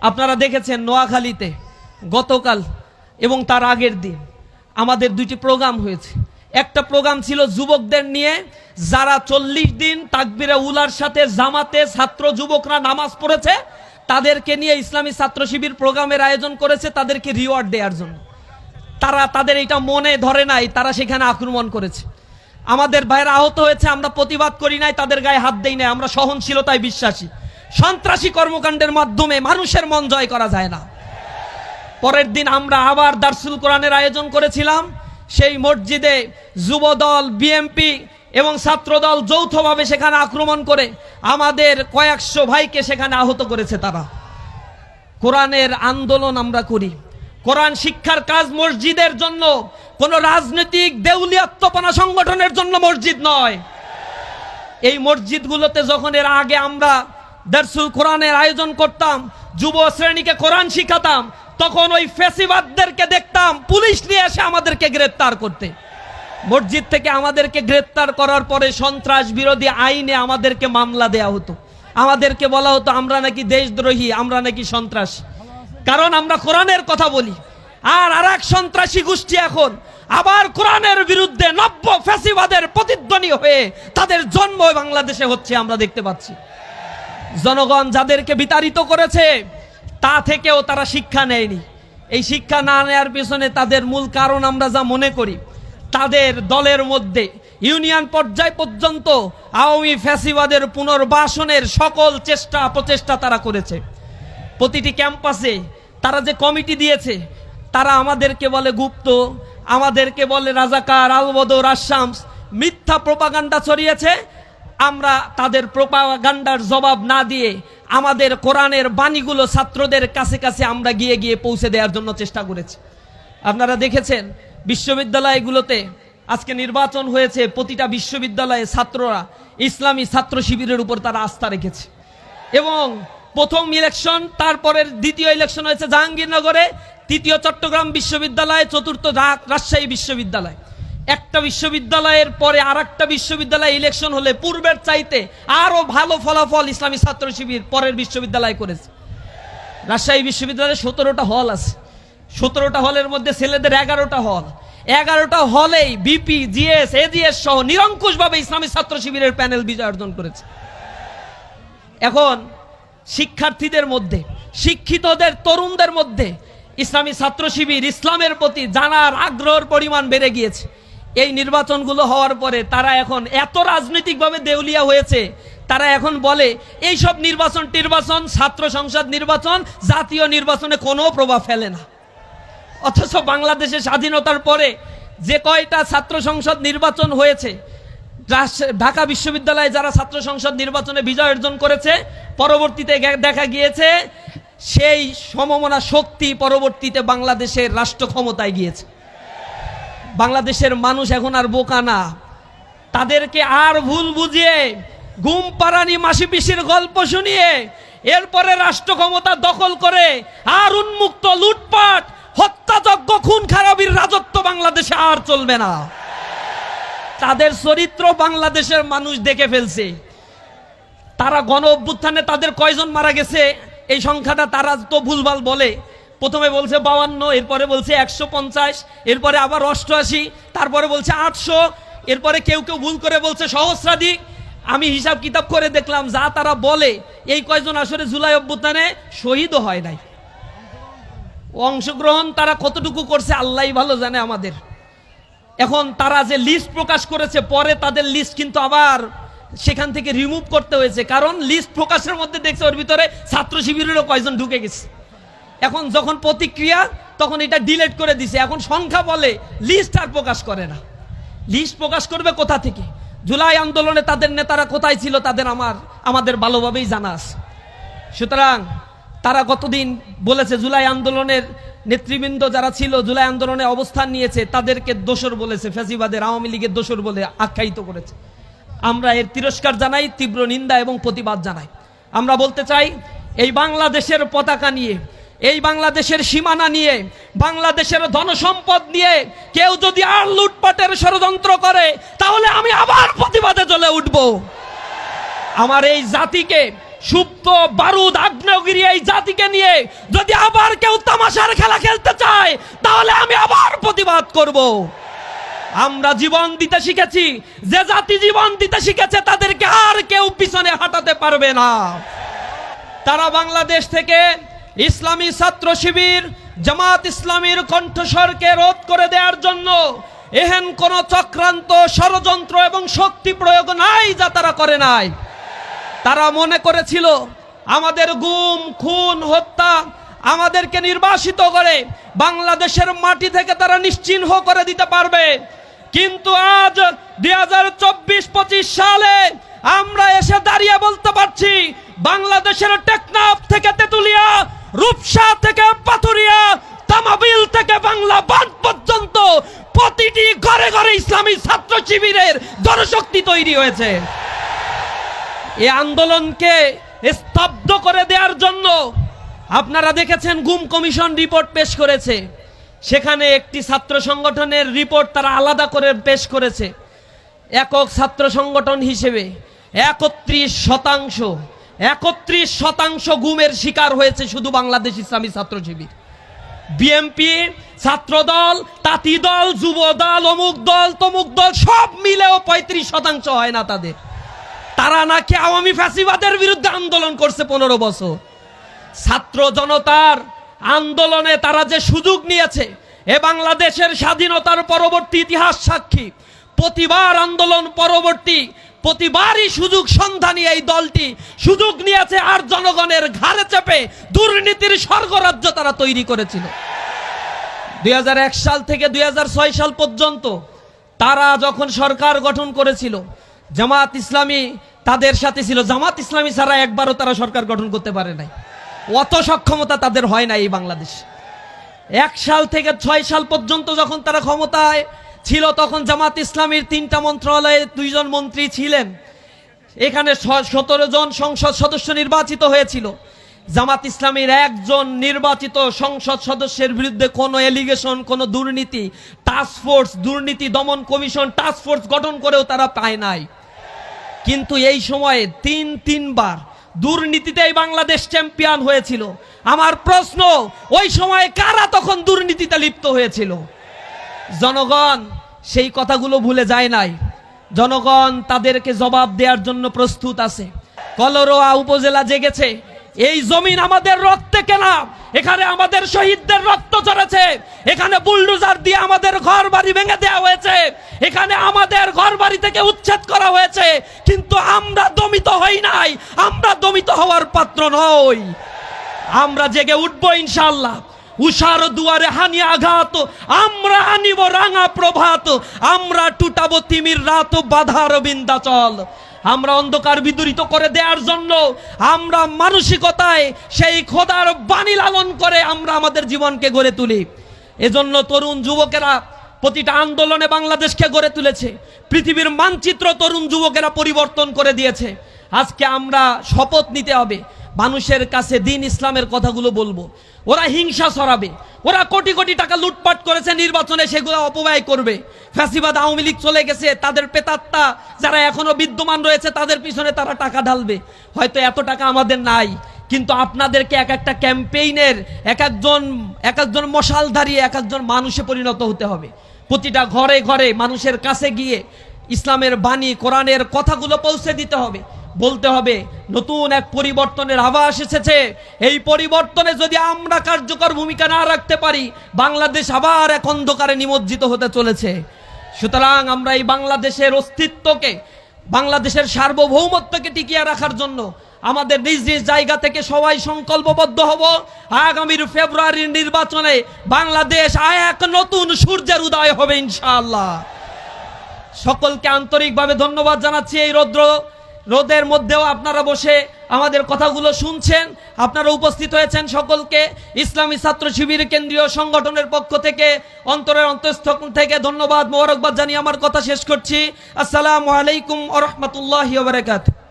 আপনারা দেখেছেন নোয়াখালীতে গতকাল এবং তার আগের দিন আমাদের দুইটি প্রোগ্রাম হয়েছে। একটা প্রোগ্রাম ছিল যুবকদের নিয়ে, যারা 40 দিন তাকবীরে উলার সাথে জামাতে ছাত্র যুবকরা নামাজ পড়েছে, তাদেরকে নিয়ে ইসলামী ছাত্র শিবির প্রোগ্রামের আয়োজন করেছে তাদেরকে রিওয়ার্ড দেওয়ার জন্য। তাদের এটা মনে ধরে নাই, তারা সেখানে আক্রমণ করেছে। আমাদের ভাইরা আহত হয়েছে, আমরা প্রতিবাদ করি নাই, তাদের গায়ে হাত দেই নাই, আমরা সহনশীলতায় বিশ্বাসী। সন্ত্রাসী কর্মকাণ্ডের মাধ্যমে মানুষের মন জয় করা যায় না। পরের দিন আমরা আবার দারসুল কোরআনের আয়োজন করেছিলাম। সেই মসজিদে যুবদল, বিএমপি এবং ছাত্রদল যৌথভাবে সেখানে আক্রমণ করে আমাদের কয়েকশো ভাইকে সেখানে আহত করেছে। তারা কোরআনের আন্দোলন আমরা করি, কোরআন শিক্ষার কাজ মসজিদের জন্য, কোন রাজনৈতিক দেউলিয়াত্মপনা সংগঠনের জন্য মসজিদ নয়। এই মসজিদগুলোতে যখন এর আগে আমরা দারসুল কোরআনের আয়োজন করতাম, যুব শ্রেণীকে কোরআন শিখাতাম, তখন ওই ফ্যাসিবাদদেরকে দেখতাম পুলিশ নিয়ে এসে আমাদেরকে গ্রেফতার করতে। মসজিদ থেকে আমাদেরকে গ্রেফতার করার পরে সন্ত্রাস বিরোধী আইনে আমাদেরকে মামলা দেয়া হতো। আমাদেরকে বলা হতো আমরা নাকি দেশদ্রোহী, আমরা নাকি সন্ত্রাস, কারণ আমরা কোরআনের কথা বলি। আর আরেক সন্ত্রাসী গোষ্ঠী এখন আবার কোরআনের বিরুদ্ধে নব্য ফ্যাসিবাদের প্রতিধ্বনি হয়ে তাদের জন্ম বাংলাদেশে হচ্ছে, আমরা দেখতে পাচ্ছি। জনগণ যাদেরকে বিতাড়িত করেছে তা থেকেও তারা শিক্ষা নেয়নি। এই শিক্ষা না নেওয়ার পিছনে তাদের মূল কারণ আমরা যা মনে করি, তাদের দলের মধ্যে ইউনিয়ন পর্যায় পর্যন্ত আওয়ামী ফ্যাসিবাদের পুনর্বাসনের সকল প্রচেষ্টা তারা করেছে। প্রতিটি ক্যাম্পাসে তারা যে কমিটি দিয়েছে, তারা আমাদেরকে বলে গুপ্ত, আমাদেরকে বলে রাজাকার, আলবদর, আশামস, মিথ্যা প্রোপাগান্ডা ছড়িয়েছে। আমরা তাদের প্রোপাগান্ডার জবাব না দিয়ে আমাদের কোরআনের বাণীগুলো ছাত্রদের কাছে কাছে আমরা গিয়ে গিয়ে পৌঁছে দেওয়ার জন্য চেষ্টা করেছি। আপনারা দেখেছেন বিশ্ববিদ্যালয়গুলোতে আজকে নির্বাচন হয়েছে, প্রতিটা বিশ্ববিদ্যালয়ে ছাত্ররা ইসলামী ছাত্র শিবিরের উপর তারা আস্থা রেখেছে। এবং প্রথম ইলেকশন, তারপরের দ্বিতীয় ইলেকশন হয়েছে জাহাঙ্গীরনগরে, তৃতীয় চট্টগ্রাম বিশ্ববিদ্যালয়, চতুর্থ রাজশাহী বিশ্ববিদ্যালয়। একটা বিশ্ববিদ্যালয়ের পরে আর একটা বিশ্ববিদ্যালয় ইলেকশন হলে পূর্বের চাইতে আরো ভালো ফলাফল ইসলামী ছাত্র শিবির পরের বিশ্ববিদ্যালয় করেছে। রাজশাহী বিশ্ববিদ্যালয়ে 17টা হল আছে, 17টা হলের মধ্যে ছেলেদের 11টা হল, 11টা হলেই বিপি, জিএস, এজিএস সহ নিরঙ্কুশভাবে ইসলামী ছাত্র শিবিরের প্যানেল বিজয় অর্জন করেছে। এখন শিক্ষার্থীদের মধ্যে, শিক্ষিতদের তরুণদের মধ্যে ইসলামী ছাত্র শিবির ইসলামের প্রতি জানার আগ্রহের পরিমাণ বেড়ে গিয়েছে। এই নির্বাচনগুলো হওয়ার পরে তারা এখন এত রাজনৈতিকভাবে দেউলিয়া হয়েছে, তারা এখন বলে এইসব নির্বাচন ছাত্র সংসদ নির্বাচন জাতীয় নির্বাচনে কোনো প্রভাব ফেলে না। অথচ বাংলাদেশের স্বাধীনতার পরে যে কয়টা ছাত্র সংসদ নির্বাচন হয়েছে, ঢাকা বিশ্ববিদ্যালয়ে যারা ছাত্র সংসদ নির্বাচনে বিজয় অর্জন করেছে, পরবর্তীতে দেখা গিয়েছে সেই সমমনা শক্তি পরবর্তীতে বাংলাদেশের রাষ্ট্র ক্ষমতায় গিয়েছে। বাংলাদেশের মানুষ এখন আর বোকা না, তাদেরকে আর ভুল বুঝিয়ে ঘুম পাড়ানি মাসি পিসির গল্প শুনিয়ে এরপরে রাষ্ট্র ক্ষমতা দখল করে আর উন্মুক্ত লুটপাট, হত্যাযজ্ঞ, খুন খারাপির রাজত্ব বাংলাদেশে আর চলবে না। তাদের চরিত্র বাংলাদেশের মানুষ দেখে ফেলছে। তারা গণ অভ্যুত্থানে তাদের কয়জন মারা গেছে এই সংখ্যাটা তারা তো ভুলভাল বলে। প্রথমে বলছে 52, এরপরে বলছে 150, এরপরে আবার 88, তারপরে বলছে 800, এরপরে কেউ কেউ ভুল করে বলছে সহস্রাধিক। আমি হিসাব কিতাব করে দেখলাম যা তারা বলে এই কয়জন আসলে জুলাই অভ্যুত্থানে শহীদও হয় নাই। অংশগ্রহণ তারা কতটুকু করছে আল্লাহই ভালো জানে আমাদের। এখন তারা যে লিস্ট প্রকাশ করেছে, পরে তাদের লিস্ট কিন্তু আবার সেখান থেকে রিমুভ করতে হয়েছে, কারণ লিস্ট প্রকাশের মধ্যে দেখছে ওর ভিতরে ছাত্র শিবিরেরও কয়জন ঢুকে গেছে। এখন যখন প্রতিক্রিয়া, তখন এটা ডিলিট করে দিছে। এখন সংখ্যা বলে, লিস্ট আর প্রকাশ করে না। লিস্ট প্রকাশ করবে কোথা থেকে? জুলাই আন্দোলনে তাদের নেতারা কোথায় ছিল তাদের আমাদের ভালোভাবেই জানা আছে। সুতরাং তারা কতদিন বলেছে, জুলাই আন্দোলনের নেতৃবৃন্দ যারা ছিল, জুলাই আন্দোলনে অবস্থান নিয়েছে, তাদেরকে দোসর বলেছে, ফ্যাসিবাদের আওয়ামী লীগের দোসর বলে আখ্যায়িত করেছে। আমরা এর তিরস্কার জানাই, তীব্র নিন্দা এবং প্রতিবাদ জানাই। আমরা বলতে চাই, এই বাংলাদেশের পতাকা নিয়ে, এই বাংলাদেশের সীমানা নিয়ে, বাংলাদেশের ধনসম্পদ নিয়ে কেউ যদি আর লুটপাটের ষড়যন্ত্র করে, তাহলে আমি আবার প্রতিবাদে জ্বলে উঠব। আমার এই জাতিকে সুপ্ত বারুদ আগ্নেয়গিরি এই জাতিকে নিয়ে যদি আবার কেউ তামাশার খেলা খেলতে চায়, তাহলে আমি আবার প্রতিবাদ করব। আমরা জীবন দিতে শিখেছি, যে জাতি জীবন দিতে শিখেছে তাদেরকে আর কেউ পিছনে হাঁটাতে পারবে না। তারা বাংলাদেশ থেকে ইসলামী ছাত্র শিবির, জামাত ইসলামীর কণ্ঠস্বরকে রোধ করে দেওয়ার জন্য এহেন কোন চক্রান্ত, ষড়যন্ত্র এবং শক্তি প্রয়োগ নাই যা তারা করে নাই। তারা মনে করেছিল আমাদের গুম, খুন, হত্যা, আমাদেরকে নির্বাসিত করে বাংলাদেশের মাটি থেকে তারা নিশ্চিহ্ন করে দিতে পারবে। কিন্তু আজ 2024-25 সালে আমরা এসে দাঁড়িয়ে বলতে পারছি, বাংলাদেশের টেকনাফ থেকে তেতুলিয়া, রূপসা থেকে পাথুরিয়া, তামাবিল থেকে বাংলা বাঁধ পর্যন্ত প্রতিটি ঘরে ঘরে ইসলামী ছাত্র শিবিরের জনশক্তি তৈরি হয়েছে। এই আন্দোলনকে স্তব্ধ করে দেওয়ার জন্য আপনারা দেখেছেন গুম কমিশন রিপোর্ট পেশ করেছে। সেখানে একটি ছাত্র সংগঠনের রিপোর্ট তারা আলাদা করে পেশ করেছে। একক ছাত্র সংগঠন হিসেবে 31% গুমের শিকার হয়েছে শুধু বাংলাদেশ ইসলামী ছাত্র শিবির। বিএনপি, ছাত্রদল, তাঁতি দল, যুব দল, অমুক দল, তমুক দল সব মিলেও 35% হয় না তাদের। তারা নাকি আওয়ামী ফ্যাসিবাদের বিরুদ্ধে আন্দোলন করছে 15 বছর। ছাত্র জনতার আন্দোলনে তারা যে সুযোগ নিয়েছে, এ বাংলাদেশের স্বাধীনতার পরবর্তী ইতিহাস সাক্ষী। প্রতিবার আন্দোলন পরবর্তী প্রতিবারই সুযোগ সন্ধানী এই দলটি সুযোগ নিয়েছে, আর জনগণের ঘাড়ে চেপে দুর্নীতির স্বর্গরাজ্য তারা তৈরি করেছিল। 2001 সাল থেকে 2006 সাল পর্যন্ত তারা যখন সরকার গঠন করেছিল, জামাত ইসলামী তাদের সাথে ছিল। জামাত ইসলামী ছাড়া একবারও তারা সরকার গঠন করতে পারে নাই, অত সক্ষমতা তাদের হয় না এই বাংলাদেশ। 1 সাল থেকে 6 সাল পর্যন্ত যখন তারা ক্ষমতায় ছিল, তখন জামাত ইসলামীর 3টা মন্ত্রণালয়ে 2 জন মন্ত্রী ছিলেন। এখানে 17 জন সংসদ সদস্য নির্বাচিত হয়েছিল। জামাত ইসলামীর একজন নির্বাচিত সংসদ সদস্যের বিরুদ্ধে কোনো এলিগেশন, কোনো দুর্নীতি, টাস্কফোর্স, দুর্নীতি দমন কমিশন টাস্কফোর্স গঠন করেও তারা পায় নাই। কিন্তু এই সময়ে তিনবার দুর্নীতিতেই বাংলাদেশ চ্যাম্পিয়ন হয়েছিল। আমার প্রশ্ন, ওই সময়ে কারা তখন দুর্নীতিতে লিপ্ত হয়েছিল? জনগণ সেই কথাগুলো ভুলে যায় নাই। জনগণ তাদেরকে জবাব দেওয়ার জন্য প্রস্তুত আছে। কলরোয়া উপজেলা জেগেছে। এই জমিন আমাদের রক্তে কেনা, এখানে আমাদের শহীদদের রক্ত ঝরেছে, এখানে বুলডোজার দিয়ে আমাদের ঘর বাড়ি ভেঙে দেওয়া হয়েছে, এখানে আমাদের ঘর বাড়ি থেকে উচ্ছেদ করা হয়েছে, কিন্তু আমরা দমিত হই নাই, আমরা দমিত হওয়ার পাত্র নই। আমরা জেগে উঠবো ইনশাআল্লাহ। উষার দুয়ারে হানি আঘাত, আমরা আনিব রাঙা প্রভাত, আমরা টুটাবো তিমির রাত, বাধার বিন্দাচল। আমরা অন্ধকার বিদূরিত করে দেওয়ার জন্য আমরা মানসিকতায় সেই খোদার বাণী লালন করে আমরা আমাদের জীবনকে গড়ে তুলি। এজন্য তরুণ যুবকেরা প্রতিটা আন্দোলনে বাংলাদেশকে গড়ে তুলেছে। পৃথিবীর মানচিত্র তরুণ যুবকেরা পরিবর্তন করে দিয়েছে। আজকে আমরা শপথ নিতে হবে, মানুষের কাছে দিন ইসলামের কথাগুলো বলবো। ওরা হিংসা ছড়াবে, ওরা কোটি কোটি টাকা লুটপাট করেছে নির্বাচনে, সেগুলো অপব্যয় করবে। ফ্যাসিবাদ আওয়ামী লীগ চলে গেছে, তাদের পেতাত্তা যারা এখনো বিদ্যমান রয়েছে তাদের পিছনে তারা টাকা ঢালবে। হয়তো এত টাকা আমাদের নাই, কিন্তু আপনাদেরকে এক একটা ক্যাম্পেইনের এক একজন মশালধারী এক একজন মানুষে পরিণত হতে হবে। প্রতিটা ঘরে ঘরে মানুষের কাছে গিয়ে ইসলামের বাণী, কোরআনের কথাগুলো পৌঁছে দিতে হবে। বলতে হবে নতুন এক পরিবর্তনের আভাস এসেছে। এই পরিবর্তনে যদি আমরা কার্যকর ভূমিকা না রাখতে পারি, বাংলাদেশ আবার এক অন্ধকারে নিমজ্জিত হতে চলেছে। সুতরাং আমরা এই বাংলাদেশের অস্তিত্বকে, বাংলাদেশের সার্বভৌমত্বকে টিকিয়ে রাখার জন্য আমাদের নিজ নিজ জায়গা থেকে সবাই সংকল্পবদ্ধ হব। আগামীর ফেব্রুয়ারির নির্বাচনে বাংলাদেশ এক নতুন সূর্যের উদয় হবে ইনশাআল্লাহ। সকলকে আন্তরিকভাবে ধন্যবাদ জানাচ্ছি। এই রোদের মধ্যেও আপনারা বসে আমাদের কথাগুলো শুনছেন, আপনারা উপস্থিত হয়েছেন। সকলকে ইসলামী ছাত্র শিবির কেন্দ্রীয় সংগঠনের পক্ষ থেকে অন্তরের অন্তঃস্থল থেকে ধন্যবাদ, মোবারকবাদ জানিয়ে আমার কথা শেষ করছি। আসসালামু আলাইকুম ওয়া রাহমাতুল্লাহি ওয়া বারাকাতুহু।